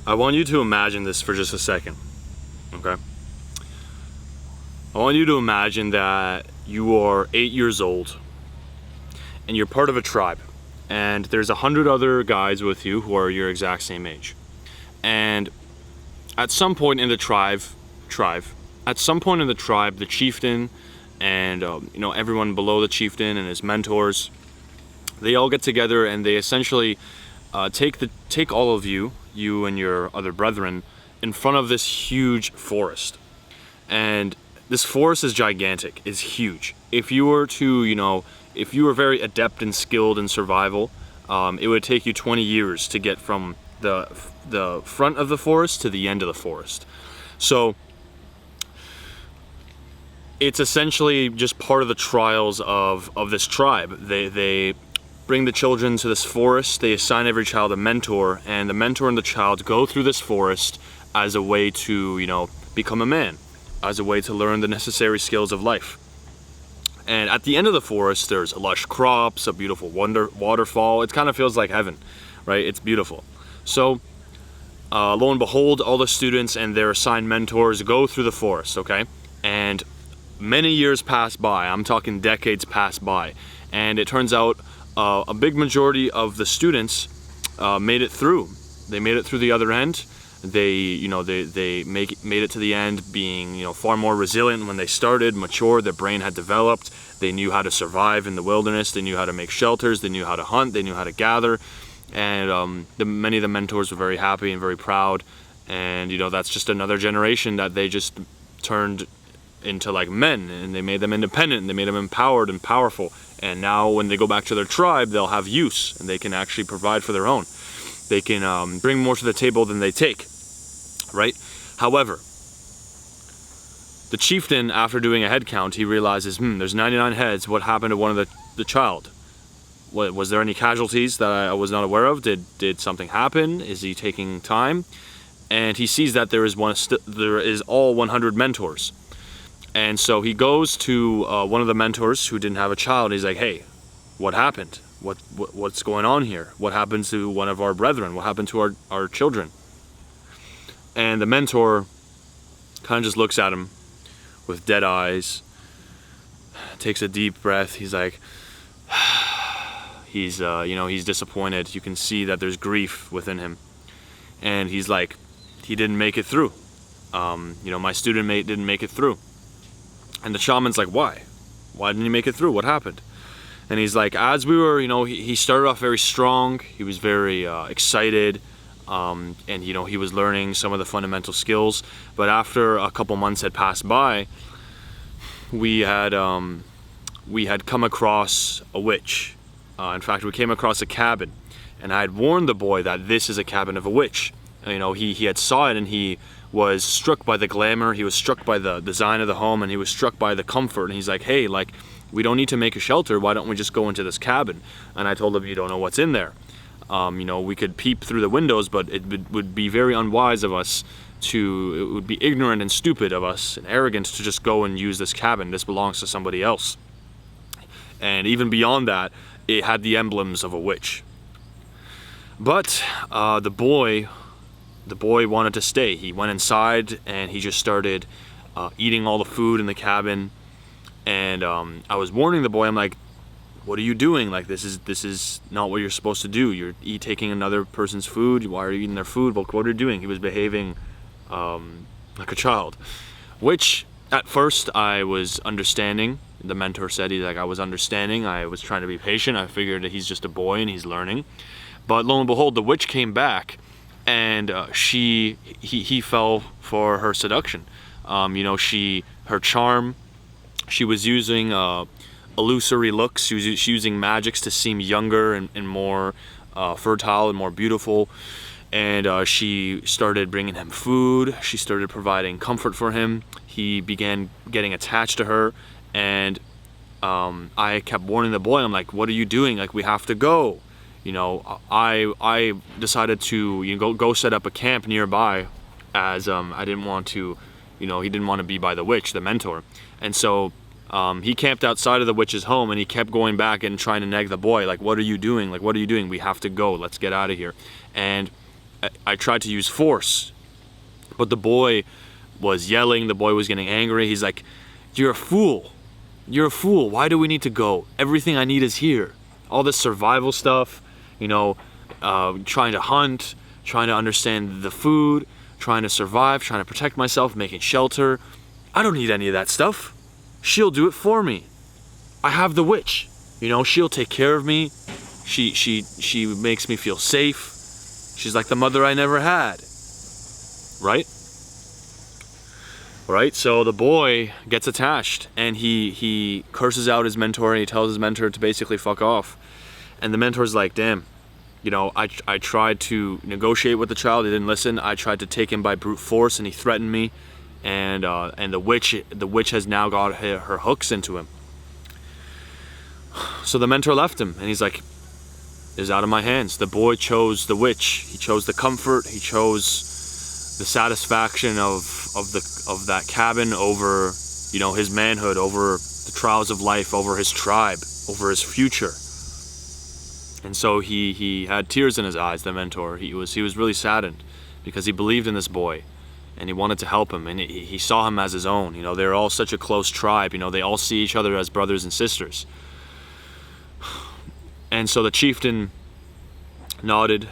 I want you to imagine this for just a second, okay? I want you to imagine that you are 8 years old and you're part of a tribe, and there's 100 other guys with you who are your exact same age. And at some point in the tribe, the chieftain and everyone below the chieftain and his mentors, they all get together and they essentially take all of you and your other brethren, in front of this huge forest. And this forest is gigantic, it's huge. If you were very adept and skilled in survival, it would take you 20 years to get from the front of the forest to the end of the forest. So it's essentially just part of the trials of this tribe. They bring the children to this forest, they assign every child a mentor, and the mentor and the child go through this forest as a way to, become a man, as a way to learn the necessary skills of life. And at the end of the forest, there's lush crops, a beautiful waterfall. It kind of feels like heaven, right? It's beautiful. So, lo and behold, all the students and their assigned mentors go through the forest, okay? And many years pass by. I'm talking decades pass by. And it turns out a big majority of the students made it through. They made it through the other end. They made it to the end being, far more resilient when they started, mature, their brain had developed, they knew how to survive in the wilderness, they knew how to make shelters, they knew how to hunt, they knew how to gather, and many of the mentors were very happy and very proud, and that's just another generation that they just turned into like men, and they made them independent, and they made them empowered and powerful, and now when they go back to their tribe, they'll have use, and they can actually provide for their own. They can bring more to the table than they take, right? However, the chieftain, after doing a head count, he realizes, there's 99 heads. What happened to one of the child? Was there any casualties that I was not aware of? Did something happen? Is he taking time? And he sees that there is all 100 mentors. And so he goes to one of the mentors who didn't have a child. He's like, hey, what happened? What's going on here? What happened to one of our brethren? What happened to our children? And the mentor kind of just looks at him with dead eyes, takes a deep breath. He's like, he's disappointed. You can see that there's grief within him. And he's like, he didn't make it through. My student mate didn't make it through. And the shaman's like, why? Why didn't he make it through? What happened? And he's like, as we were, he started off very strong. He was very excited. And he was learning some of the fundamental skills. But after a couple months had passed by, we had come across a witch. In fact, we came across a cabin. And I had warned the boy that this is a cabin of a witch. He had saw it, and he was struck by the glamour. He was struck by the design of the home, and he was struck by the comfort. And he's like, hey, we don't need to make a shelter. Why don't we just go into this cabin? And I told him, you don't know what's in there. We could peep through the windows, but it would be very unwise of us it would be ignorant and stupid of us and arrogant to just go and use this cabin. This belongs to somebody else. And even beyond that, it had the emblems of a witch. But the boy wanted to stay. He went inside and he just started eating all the food in the cabin. And I was warning the boy. I'm like, what are you doing? Like, this is not what you're supposed to do. You're taking another person's food. Why are you eating their food? What are you doing? He was behaving like a child, which at first I was understanding. The mentor said, I was understanding. I was trying to be patient. I figured that he's just a boy and he's learning. But lo and behold, the witch came back, and he fell for her seduction. Her charm. She was using illusory looks. She was using magics to seem younger and more fertile and more beautiful. And she started bringing him food. She started providing comfort for him. He began getting attached to her. And I kept warning the boy. I'm like, what are you doing? Like, we have to go. I decided to go set up a camp nearby, as I didn't want to, he didn't want to be by the witch, the mentor. And so he camped outside of the witch's home, and he kept going back and trying to nag the boy, like, what are you doing? Like, what are you doing? We have to go. Let's get out of here. And I tried to use force, but the boy was yelling. The boy was getting angry. He's like, "You're a fool. You're a fool. Why do we need to go? Everything I need is here. All this survival stuff, trying to hunt, trying to understand the food, trying to survive, trying to protect myself, making shelter. I don't need any of that stuff. She'll do it for me. I have the witch. She'll take care of me. She makes me feel safe. She's like the mother I never had." Right? Right? So the boy gets attached, and he curses out his mentor, and he tells his mentor to basically fuck off. And the mentor's like, "Damn, I tried to negotiate with the child. He didn't listen. I tried to take him by brute force, and he threatened me. And the witch has now got her hooks into him." So the mentor left him, and he's like, "It's out of my hands." The boy chose the witch. He chose the comfort. He chose the satisfaction of that cabin over, his manhood, over the trials of life, over his tribe, over his future. And so he had tears in his eyes, the mentor. He was really saddened because he believed in this boy, and he wanted to help him, and he saw him as his own. They're all such a close tribe. They all see each other as brothers and sisters. And so the chieftain nodded.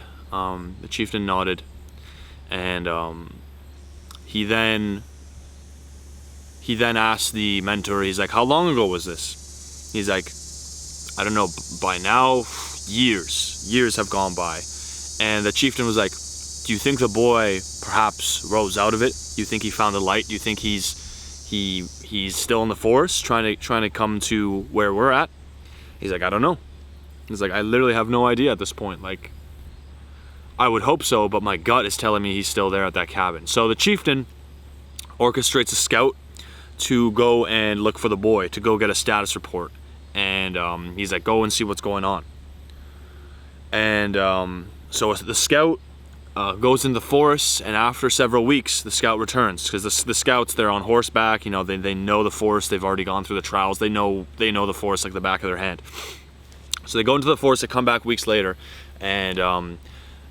And he then asked the mentor. He's like, "How long ago was this?" He's like, "I don't know. By now, years have gone by." And the chieftain was like, "Do you think the boy perhaps rose out of it? Do you think he found the light? Do you think he's still in the forest, trying to come to where we're at?" He's like, "I don't know." He's like, "I literally have no idea at this point. Like, I would hope so, but my gut is telling me he's still there at that cabin." So the chieftain orchestrates a scout to go and look for the boy, to go get a status report. And he's like, "Go and see what's going on." And so the scout goes in the forest, and after several weeks, the scout returns, because the scouts, they're on horseback. They know the forest. They've already gone through the trials. They know the forest like the back of their hand. So they go into the forest. They come back weeks later, and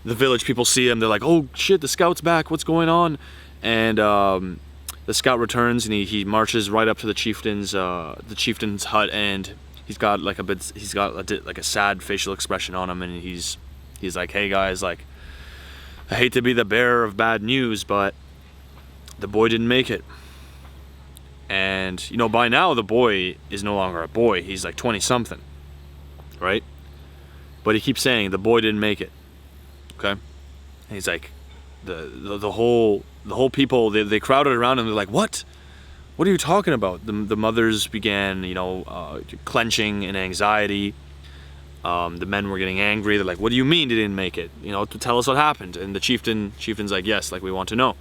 the village people see him. They're like, "Oh shit, the scout's back. What's going on?" And the scout returns, and he marches right up to the chieftain's hut, and he's got a sad facial expression on him, and he's like, "Hey guys, like, I hate to be the bearer of bad news, but the boy didn't make it." And by now the boy is no longer a boy. He's like 20 something, right? But he keeps saying the boy didn't make it. Okay, and he's like, the whole people, they crowded around him. They're like, what are you talking about?" The mothers began clenching in anxiety. The men were getting angry. They're like, "What do you mean he didn't make it? Tell us what happened." And the chieftain's like, "Yes, like, we want to know."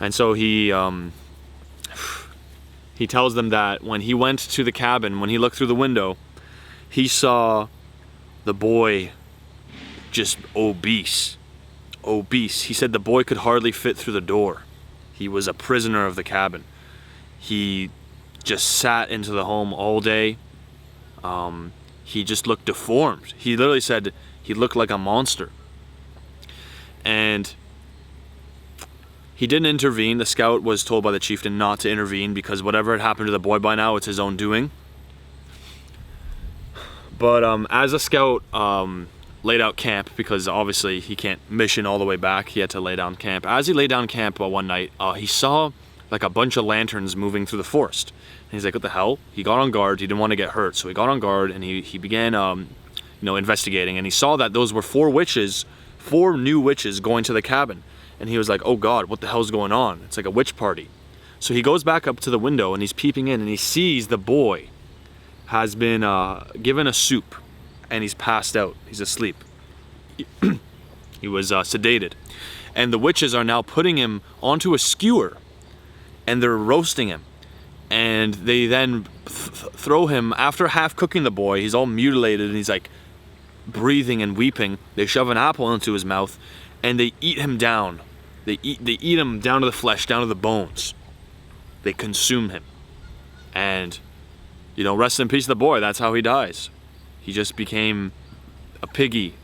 And so he tells them that when he went to the cabin, when he looked through the window, he saw the boy just obese. He said the boy could hardly fit through the door. He was a prisoner of the cabin. He just sat into the home all day. He just looked deformed. He literally said he looked like a monster. And he didn't intervene. The scout was told by the chieftain not to intervene, because whatever had happened to the boy by now, it's his own doing. But as a scout laid out camp, because obviously he can't mission all the way back, he had to lay down camp. As he laid down camp one night, he saw like a bunch of lanterns moving through the forest. And he's like, "What the hell?" He got on guard. He didn't want to get hurt, so he got on guard, and he began investigating. And he saw that those were four new witches going to the cabin. And he was like, "Oh God, what the hell's going on? It's like a witch party." So he goes back up to the window, and he's peeping in, and he sees the boy has been given a soup, and he's passed out. He's asleep. He was sedated. And the witches are now putting him onto a skewer, and they're roasting him. And they then throw him, after half cooking the boy, he's all mutilated, and he's like breathing and weeping. They shove an apple into his mouth, and they eat him down. They eat him down to the flesh, down to the bones. They consume him. And rest in peace, the boy. That's how he dies. He just became a piggy,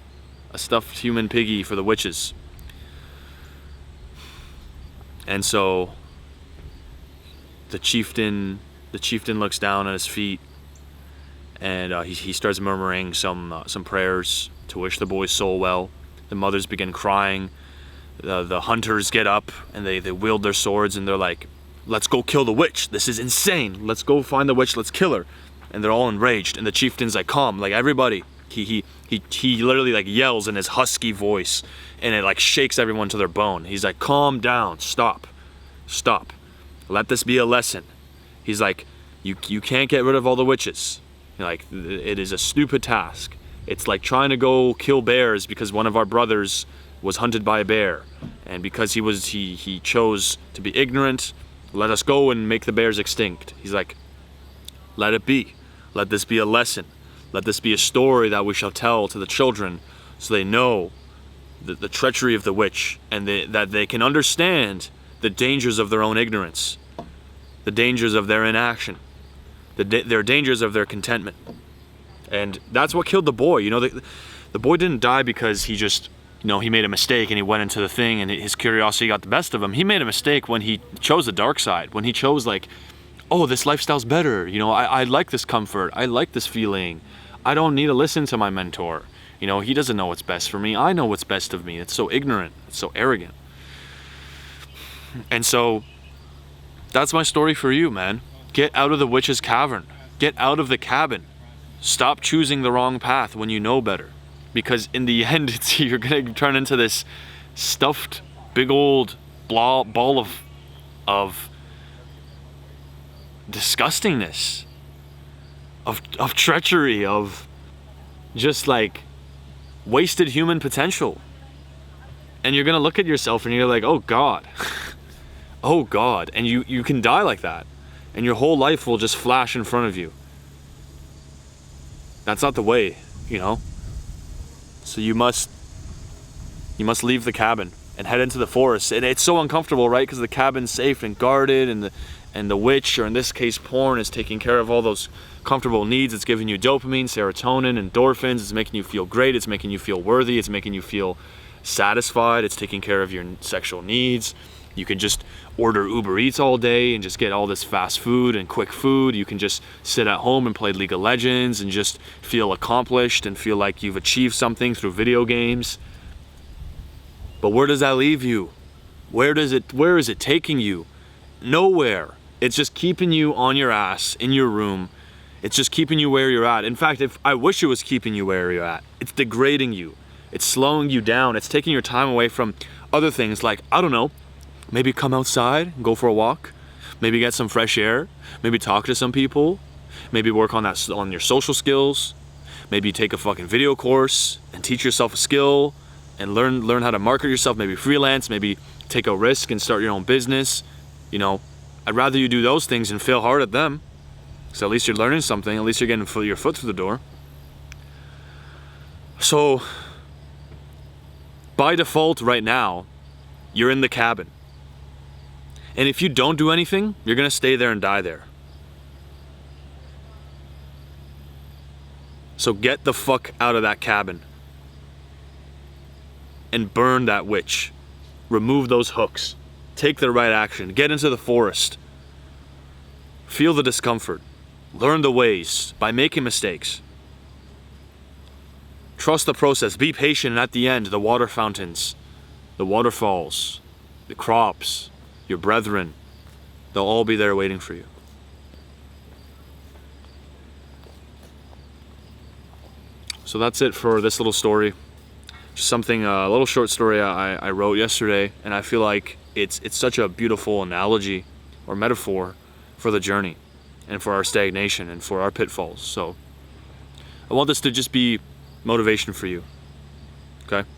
a stuffed human piggy for the witches. And so the chieftain looks down at his feet, and he starts murmuring some prayers to wish the boy's soul well. The mothers begin crying. The hunters get up and they wield their swords, and they're like, let's go kill the witch. This is insane. Let's go find the witch. Let's kill her. And they're all enraged. And the chieftain's like, calm. Like, everybody. He literally like yells in his husky voice, and it like shakes everyone to their bone. He's like, calm down. Stop. Let this be a lesson. He's like, you can't get rid of all the witches. Like, it is a stupid task. It's like trying to go kill bears because one of our brothers was hunted by a bear, and because he chose to be ignorant, let us go and make the bears extinct. He's like, let it be. Let this be a lesson. Let this be a story that we shall tell to the children, so they know the treachery of the witch, and that they can understand the dangers of their own ignorance, the dangers of their inaction, their dangers of their contentment. And that's what killed the boy. You know, the boy didn't die because he just, you know, he made a mistake and he went into the thing and his curiosity got the best of him. He made a mistake when he chose the dark side, when he chose like, oh, this lifestyle's better. You know, I like this comfort. I like this feeling. I don't need to listen to my mentor. You know, he doesn't know what's best for me. I know what's best of me. It's so ignorant. It's so arrogant. And so that's my story for you, man. Get out of the witch's cavern. Get out of the cabin. Stop choosing the wrong path when you know better. Because in the end, you're going to turn into this stuffed, big old ball of disgustingness, of treachery, of just like wasted human potential. And you're going to look at yourself and you're like, oh God, oh God. And you can die like that. And your whole life will just flash in front of you. That's not the way, you know? So you must leave the cabin and head into the forest. And it's so uncomfortable, right? Because the cabin's safe and guarded, and the witch, or in this case porn, is taking care of all those comfortable needs. It's giving you dopamine, serotonin, endorphins. It's making you feel great. It's making you feel worthy. It's making you feel satisfied. It's taking care of your sexual needs. You can just order Uber Eats all day and just get all this fast food and quick food. You can just sit at home and play League of Legends and just feel accomplished and feel like you've achieved something through video games. But where does that leave you? Where is it taking you? Nowhere. It's just keeping you on your ass in your room. It's just keeping you where you're at. In fact, I wish it was keeping you where you're at. It's degrading you. It's slowing you down. It's taking your time away from other things like, I don't know, maybe come outside and go for a walk. Maybe get some fresh air. Maybe talk to some people. Maybe work on your social skills. Maybe take a fucking video course and teach yourself a skill and learn how to market yourself. Maybe freelance. Maybe take a risk and start your own business. You know, I'd rather you do those things and fail hard at them. So at least you're learning something. At least you're getting your foot through the door. So by default right now, you're in the cabin. And if you don't do anything, you're going to stay there and die there. So get the fuck out of that cabin. And burn that witch. Remove those hooks. Take the right action. Get into the forest. Feel the discomfort. Learn the ways by making mistakes. Trust the process. Be patient, and at the end, the water fountains, the waterfalls, the crops, your brethren, they'll all be there waiting for you. So that's it for this little story. Just something, a little short story I wrote yesterday, and I feel like it's such a beautiful analogy or metaphor for the journey and for our stagnation and for our pitfalls. So I want this to just be motivation for you. Okay?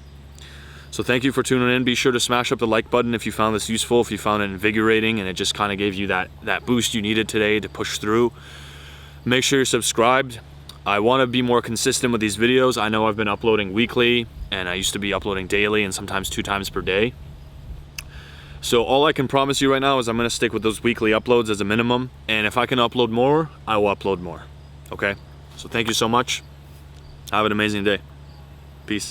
So thank you for tuning in. Be sure to smash up the like button if you found this useful, if you found it invigorating and it just kind of gave you that boost you needed today to push through. Make sure you're subscribed. I want to be more consistent with these videos. I know I've been uploading weekly, and I used to be uploading daily and sometimes 2 times per day. So all I can promise you right now is I'm going to stick with those weekly uploads as a minimum, and if I can upload more, I will upload more. Okay? So thank you so much. Have an amazing day. Peace.